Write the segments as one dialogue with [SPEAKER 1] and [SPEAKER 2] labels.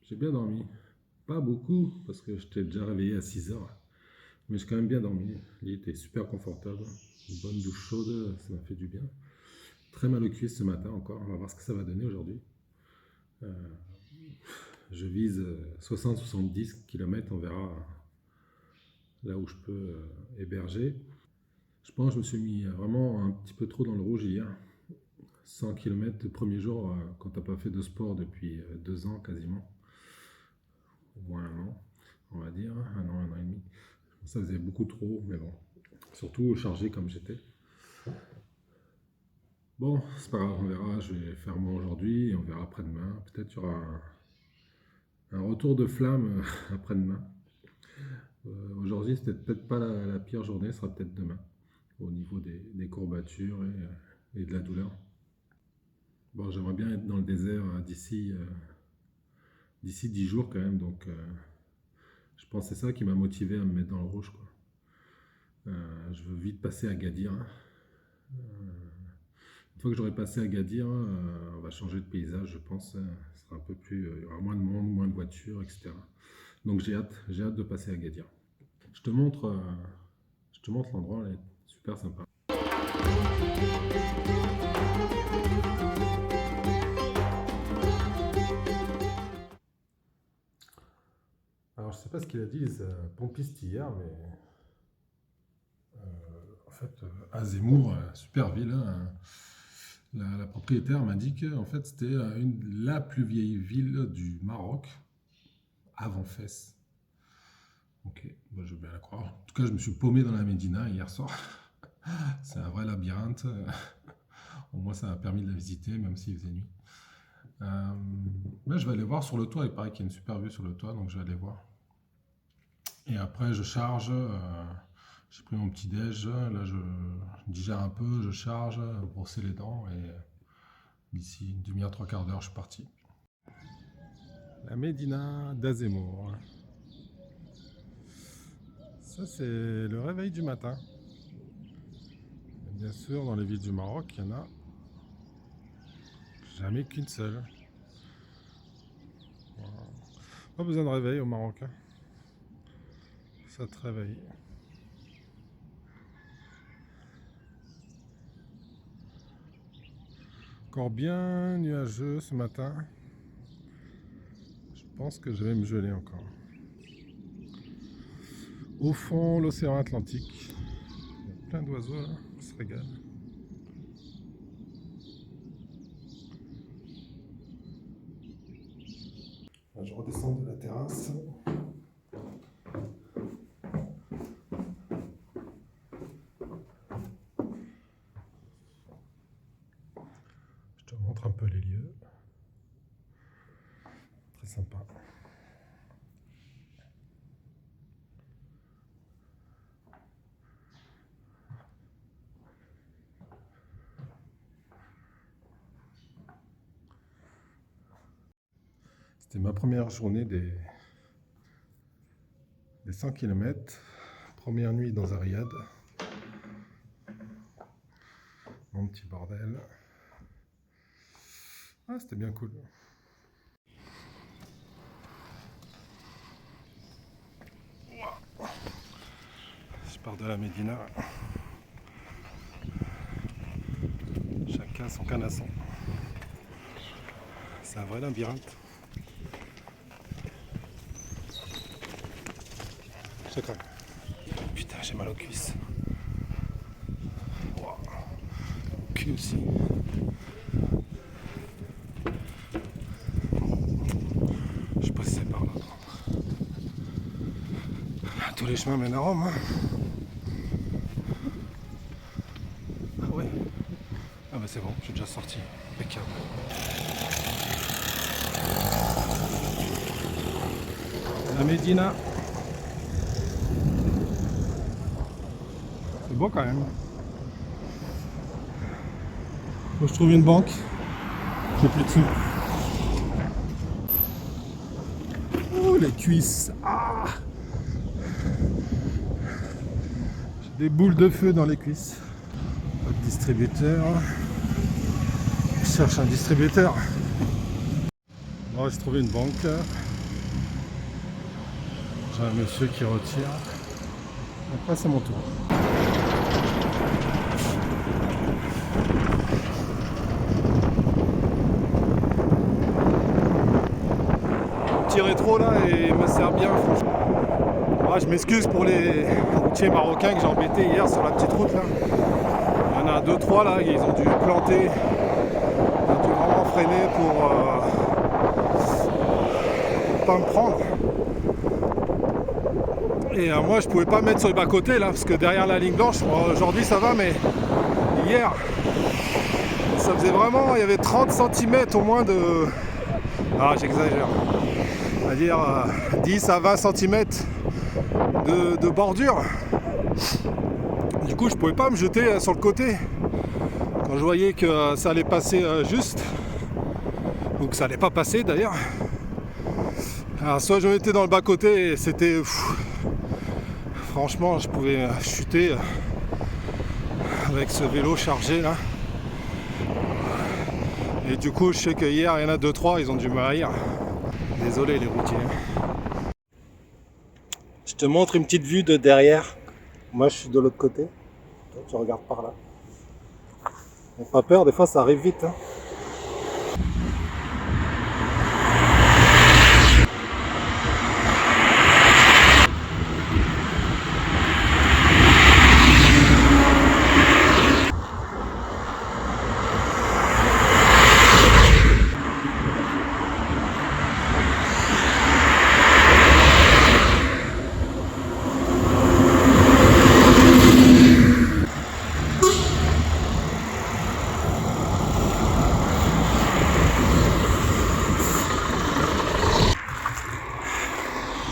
[SPEAKER 1] J'ai bien dormi. Pas beaucoup, parce que je t'ai déjà réveillé à 6 heures. Mais j'ai quand même bien dormi. Le lit était super confortable. Une bonne douche chaude, ça m'a fait du bien. Très mal aux cuisses ce matin encore. On va voir ce que ça va donner aujourd'hui. Euh, je vise 60-70 km. On verra là où je peux héberger. Je pense que je me suis mis vraiment un petit peu trop dans le rouge hier. 100 km le premier jour, quand t'as pas fait de sport depuis 2 ans quasiment. Au moins un an, on va dire, un an et demi. Ça faisait beaucoup trop, mais bon. Surtout chargé comme j'étais. Bon, c'est pas grave, on verra. Je vais faire moins aujourd'hui et on verra après-demain. Peut-être il y aura un retour de flamme après-demain. Aujourd'hui, c'était peut-être pas la pire journée, ce sera peut-être demain, au niveau des courbatures et de la douleur. Bon, j'aimerais bien être dans le désert d'ici 10 jours quand même, donc je pense que c'est ça qui m'a motivé à me mettre dans le rouge, quoi. Je veux vite passer à Gadir. Une fois que j'aurai passé à Gadir, on va changer de paysage, je pense. Ce sera un peu plus, il y aura moins de monde, moins de voitures, etc. Donc j'ai hâte de passer à Gadir. Je te montre, euh, je te montre l'endroit, elle est super sympa. Alors je sais pas ce qu'il a dit les pompistes hier, mais en fait à Zemmour, super ville, hein, la propriétaire m'a dit que en fait c'était la plus vieille ville du Maroc avant Fès. Ok, moi je veux bien la croire. En tout cas, je me suis paumé dans la Médina hier soir. C'est un vrai labyrinthe. Au moins, ça m'a permis de la visiter, même s'il faisait nuit. Là, je vais aller voir sur le toit. Il paraît qu'il y a une super vue sur le toit, donc je vais aller voir. Et après, je charge. J'ai pris mon petit déj. Là, je digère un peu, je charge, brosser les dents. Et d'ici une demi-heure, trois quarts d'heure, je suis parti. La Médina d'Azemmour. Ça, c'est le réveil du matin. Et bien sûr, dans les villes du Maroc, il y en a jamais qu'une seule. Voilà. Pas besoin de réveil au Maroc, hein. Ça te réveille. Encore bien nuageux ce matin. Je pense que je vais me geler encore. Au fond, l'océan Atlantique. Il y a plein d'oiseaux là, on se régale. Je redescends de la terrasse. Je te montre un peu les lieux. Très sympa. C'était ma première journée des 100 km. Première nuit dans un riad. Mon petit bordel. Ah, c'était bien cool. Je pars de la Médina. Chacun son canasson. C'est un vrai labyrinthe. Chacun. Putain, j'ai mal aux cuisses. Wow. Cul aussi. Je sais pas si c'est par là. Tous les chemins mènent à Rome, hein. Ah ouais. Ah bah c'est bon, j'ai déjà sorti. Impeccable. La Médina. C'est beau quand même. Faut que je trouve une banque. J'ai plus de sous. Oh les cuisses. Ah, j'ai des boules de feu dans les cuisses. Pas de distributeur. Je cherche un distributeur. Bon, j'ai trouvé une banque. J'ai un monsieur qui retire. Après c'est mon tour. Petit rétro là et il me sert bien franchement. Ah, je m'excuse pour les routiers marocains que j'ai embêtés hier sur la petite route là. Il y en a 2-3 là, ils ont dû planter. Ils ont dû vraiment freiner pour pas me prendre. Et moi je pouvais pas me mettre sur le bas côté là parce que derrière la ligne blanche, bon, aujourd'hui ça va, mais hier ça faisait vraiment, il y avait 30 cm au moins de... Ah, j'exagère, on va dire 10 à 20 cm de bordure. Du coup je pouvais pas me jeter sur le côté quand je voyais que ça allait passer juste, ou que ça allait pas passer d'ailleurs. Alors soit je mettais dans le bas côté et c'était... Franchement, je pouvais chuter avec ce vélo chargé là. Et du coup, je sais que hier, il y en a 2-3, ils ont dû me haïr. Désolé les routiers. Je te montre une petite vue de derrière. Moi, je suis de l'autre côté. Toi, tu regardes par là. N'aie pas peur, des fois ça arrive vite. Hein.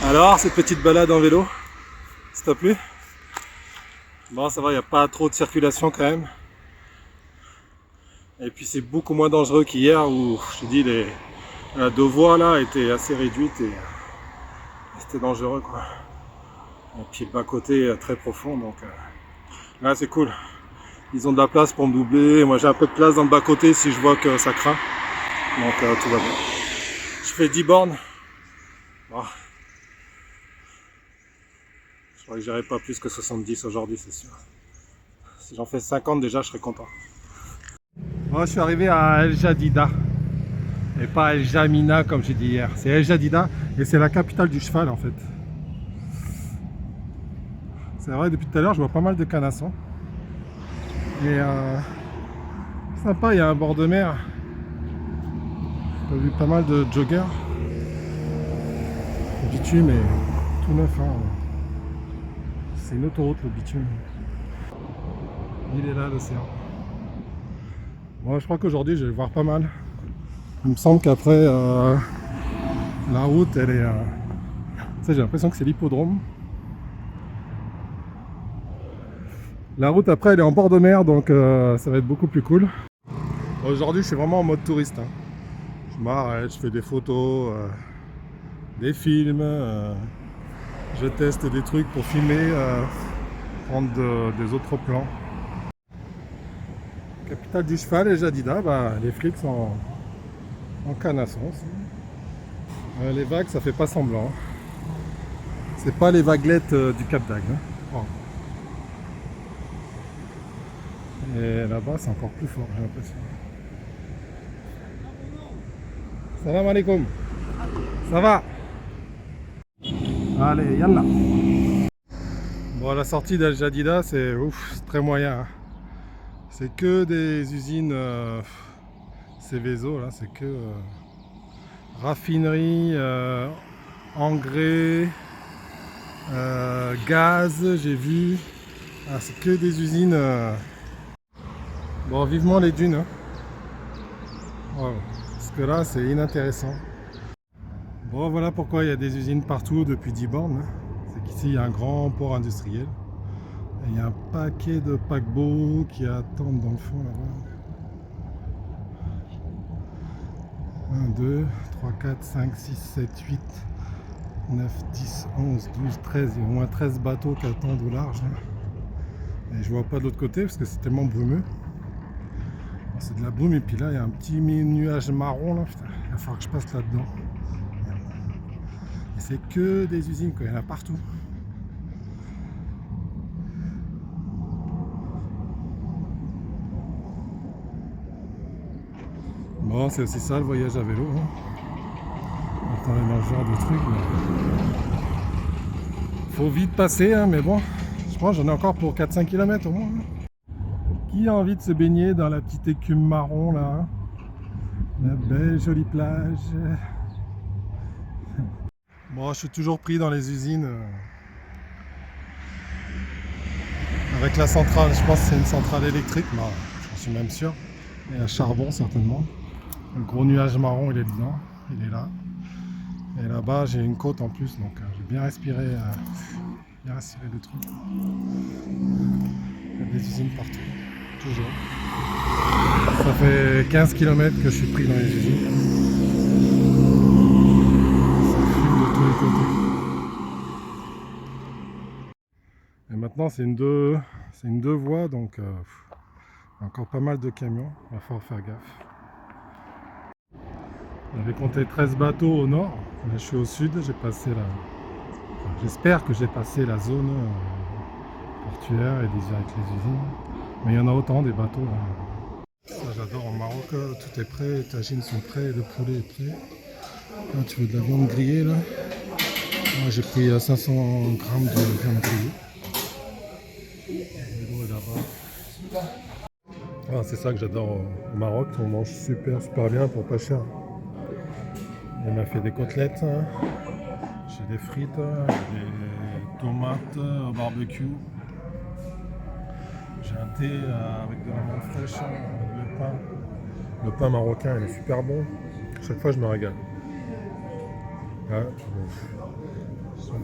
[SPEAKER 1] Alors, cette petite balade en vélo, ça t'a plu? Bon, ça va, il n'y a pas trop de circulation quand même. Et puis c'est beaucoup moins dangereux qu'hier où, je te dis, la deux voies là était assez réduite et c'était dangereux quoi. Et puis le bas côté très profond, donc là c'est cool. Ils ont de la place pour me doubler. Moi j'ai un peu de place dans le bas côté si je vois que ça craint. Donc tout va bien. Je fais 10 bornes. Bon. Je crois que j'irai pas plus que 70 aujourd'hui, c'est sûr. Si j'en fais 50 déjà, je serai content. Moi, je suis arrivé à El Jadida. Et pas El Jamina comme j'ai dit hier. C'est El Jadida et c'est la capitale du cheval en fait. C'est vrai, depuis tout à l'heure, je vois pas mal de canassons. Et sympa, il y a un bord de mer. J'ai vu pas mal de joggers. Le bitume est tout neuf. Hein. C'est une autoroute le bitume. Il est là l'océan. Moi je crois qu'aujourd'hui je vais voir pas mal. Il me semble qu'après la route elle est... j'ai l'impression que c'est l'hippodrome. La route après elle est en bord de mer donc ça va être beaucoup plus cool. Aujourd'hui je suis vraiment en mode touriste. Hein. Je m'arrête, je fais des photos, des films. Je teste des trucs pour filmer, prendre des autres plans. Capitale du cheval et Jadida, bah, les flics sont en canasson aussi. Les vagues, ça fait pas semblant. C'est pas les vaguelettes du Cap d'Agde. Hein. Oh. Et là-bas, c'est encore plus fort, j'ai l'impression. Salam alaikum. Ça va? Allez, yallah. Bon, la sortie d'Al Jadida, c'est très moyen. Hein. C'est que des usines Céveso, là, c'est que raffinerie, engrais, gaz, j'ai vu. Ah, c'est que des usines. Bon, vivement les dunes. Hein. Wow. Parce que là, c'est inintéressant. Bon, voilà pourquoi il y a des usines partout depuis 10 bornes. Hein. C'est qu'ici, il y a un grand port industriel. Et il y a un paquet de paquebots qui attendent dans le fond là-bas. 1, 2, 3, 4, 5, 6, 7, 8, 9, 10, 11, 12, 13. Il y a au moins 13 bateaux qui attendent au large. Là. Et je vois pas de l'autre côté parce que c'est tellement brumeux. C'est de la brume et puis là il y a un petit nuage marron là. Putain, il va falloir que je passe là-dedans. C'est que des usines, quoi. Il y en a partout. Bon, c'est aussi ça le voyage à vélo. Hein. On est dans ce genre de truc. Faut vite passer, hein, mais bon, je pense que j'en ai encore pour 4-5 km au moins. Hein. Qui a envie de se baigner dans la petite écume marron là, hein? La belle jolie plage. Bon, je suis toujours pris dans les usines. Avec la centrale, je pense que c'est une centrale électrique, mais j'en suis même sûr. Et un charbon certainement. Le gros nuage marron, il est dedans, il est là. Et là-bas, j'ai une côte en plus, donc j'ai bien respiré le truc. Il y a des usines partout, toujours. Ça fait 15 km que je suis pris dans les usines. Ça fume de tous les côtés. Et maintenant, c'est une deux voies, donc encore pas mal de camions, il va falloir faire gaffe. J'avais compté 13 bateaux au nord, là je suis au sud, j'ai passé j'espère que j'ai passé la zone portuaire et avec les usines, mais il y en a autant des bateaux. Ça j'adore, au Maroc, tout est prêt, les tagines sont prêts, le poulet est prêt. Là tu veux de la viande grillée là. Moi j'ai pris 500 grammes de viande grillée. L'eau est là-bas. Ah, c'est ça que j'adore au Maroc, on mange super bien pour pas cher. Il m'a fait des côtelettes, j'ai des frites, des tomates au barbecue. J'ai un thé avec de la menthe fraîche, le pain. Le pain marocain il est super bon. Chaque fois je me régale. Ouais,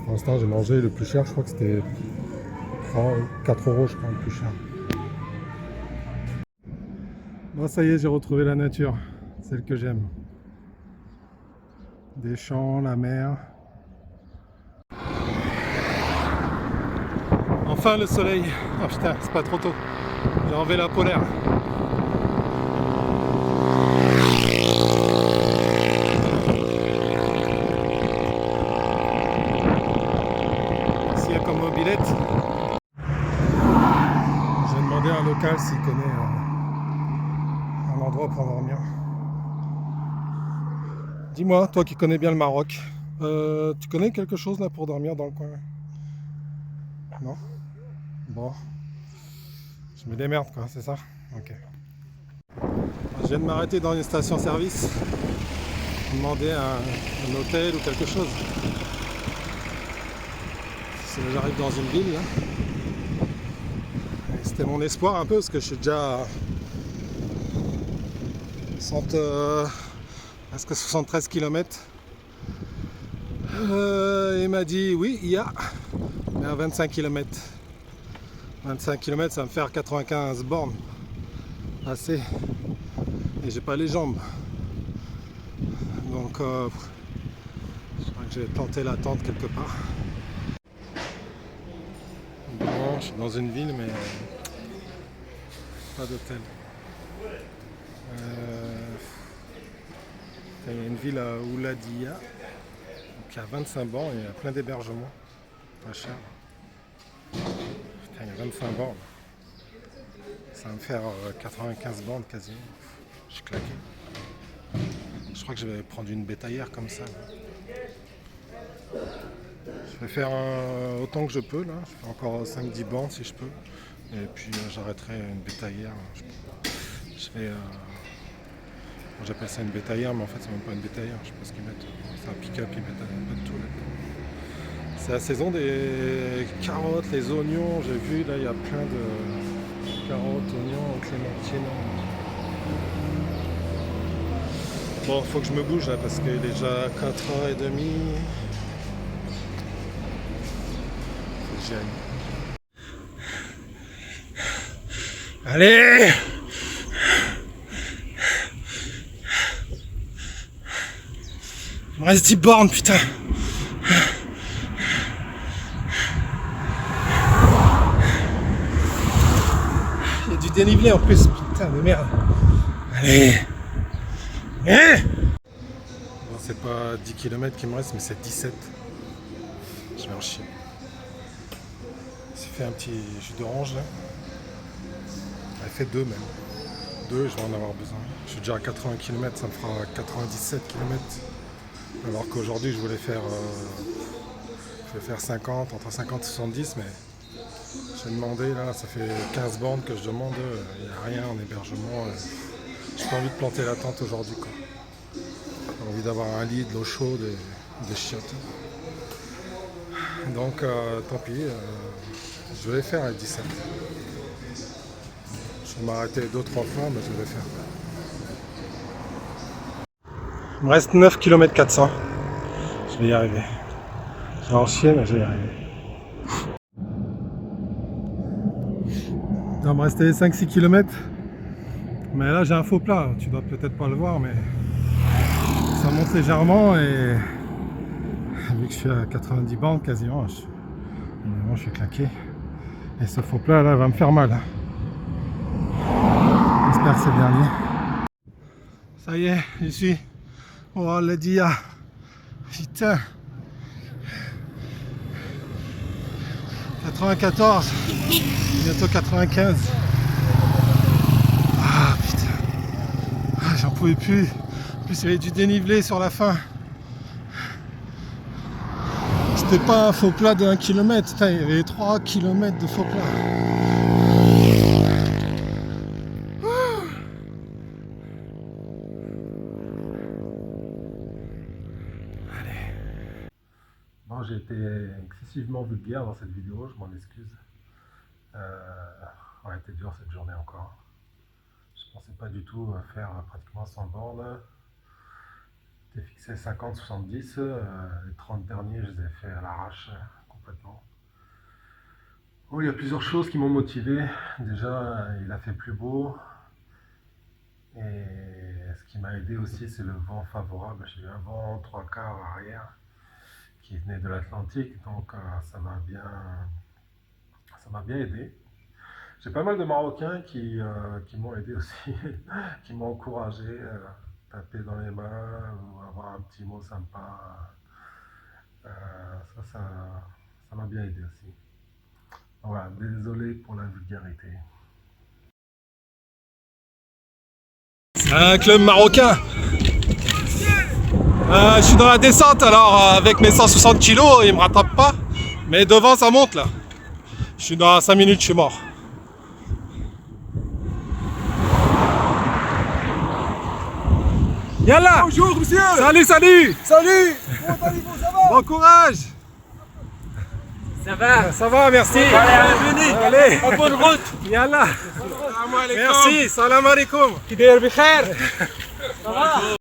[SPEAKER 1] pour l'instant j'ai mangé le plus cher, je crois que c'était 4 € je crois le plus cher. Bon ça y est, j'ai retrouvé la nature, celle que j'aime. Des champs, la mer. Enfin le soleil. Oh putain, c'est pas trop tôt. J'ai enlevé la polaire. Ici il y a comme mobilette. J'ai demandé à un local s'il connaît un endroit pour dormir. Dis-moi, toi qui connais bien le Maroc, tu connais quelque chose là pour dormir dans le coin? Non? Bon. Je me démerde quoi, c'est ça? Ok. Je viens de m'arrêter dans une station-service. Demander un hôtel ou quelque chose. J'arrive dans une ville là. C'était mon espoir un peu parce que je suis déjà presque 73 km. Il m'a dit oui, il y a, mais à 25 km. 25 km, ça va me faire 95 bornes. Assez. Et j'ai pas les jambes. Donc, je crois que j'ai planté la tente quelque part. Bon, je suis dans une ville, mais pas d'hôtel. Il y a une ville à Ouladia, qui a 25 bornes et il y a plein d'hébergements. Pas cher. Putain, il y a 25 bornes. Ça va me faire 95 bornes quasiment. Je suis claqué. Je crois que je vais prendre une bétaillère comme ça. Là. Je vais faire autant que je peux. Là. Je fais encore 5-10 bornes si je peux. Et puis j'arrêterai une bétaillère. Je fais... J'appelle ça une bétaillère, mais en fait c'est même pas une bétaillère, je sais pas ce qu'ils mettent. C'est un pick-up, ils mettent un peu de tout là. C'est la saison des carottes, les oignons, j'ai vu là il y a plein de carottes, oignons, clémentines. Bon, faut que je me bouge là parce qu'il est déjà 4h30. Faut que j'y aille. Allez! Il me reste 10 bornes, putain. Il y a du dénivelé en plus, putain de merde. Allez. Bon, c'est pas 10 km qui me reste, mais c'est 17. je vais en chier. J'ai fait un petit jus d'orange là. Elle fait 2 même. 2, je vais en avoir besoin. Je suis déjà à 80 km, ça me fera 97 km. Alors qu'aujourd'hui je voulais faire 50, entre 50 et 70, mais j'ai demandé là, ça fait 15 bornes que je demande, il n'y a rien en hébergement. J'ai pas envie de planter la tente aujourd'hui quoi. J'ai envie d'avoir un lit, de l'eau chaude et des chiottes. Donc tant pis, je vais faire avec 17. Je vais m'arrêter 2-3 fois, mais je vais faire. Il me reste 9 km 400. Je vais y arriver. Je vais en chier, mais je vais y arriver. Il va me rester 5-6 km. Mais là j'ai un faux plat, tu dois peut-être pas le voir, mais ça monte légèrement et vu que je suis à 90 bandes quasiment, je suis claqué. Et ce faux plat là va me faire mal. J'espère que c'est le dernier. Ça y est, j'y suis. Oh le dia. Putain. 94. Bientôt 95. Ah putain. Ah, j'en pouvais plus. En plus il y avait du dénivelé sur la fin. C'était pas un faux plat de 1 km. Putain, il y avait 3 km de faux plat. Bon, j'ai été excessivement vulgaire dans cette vidéo, je m'en excuse. On a été dur cette journée encore. Je pensais pas du tout faire pratiquement 100 bornes. J'étais fixé 50-70, les 30 derniers je les ai fait à l'arrache complètement. Bon, il y a plusieurs choses qui m'ont motivé. Déjà, il a fait plus beau. Et ce qui m'a aidé aussi, c'est le vent favorable. J'ai eu un vent 3/4 arrière qui venait de l'Atlantique, donc ça m'a bien aidé. J'ai pas mal de Marocains qui m'ont aidé aussi, qui m'ont encouragé, taper dans les mains ou avoir un petit mot sympa. Ça m'a bien aidé aussi. Voilà, désolé pour la vulgarité. Un club marocain. Je suis dans la descente, alors avec mes 160 kg, il me rattrape pas. Mais devant, ça monte là. Je suis dans 5 minutes, je suis mort. Yallah.
[SPEAKER 2] Bonjour monsieur.
[SPEAKER 1] Salut, salut.
[SPEAKER 2] Salut. Comment allez-vous, ça va?
[SPEAKER 1] Bon courage.
[SPEAKER 3] Ça va?
[SPEAKER 1] Ça va, merci.
[SPEAKER 3] Allez,
[SPEAKER 1] Allez.
[SPEAKER 3] en bonne route.
[SPEAKER 1] Yallah. Merci, salam alaikum.
[SPEAKER 3] Kidder bikhair. Ça va?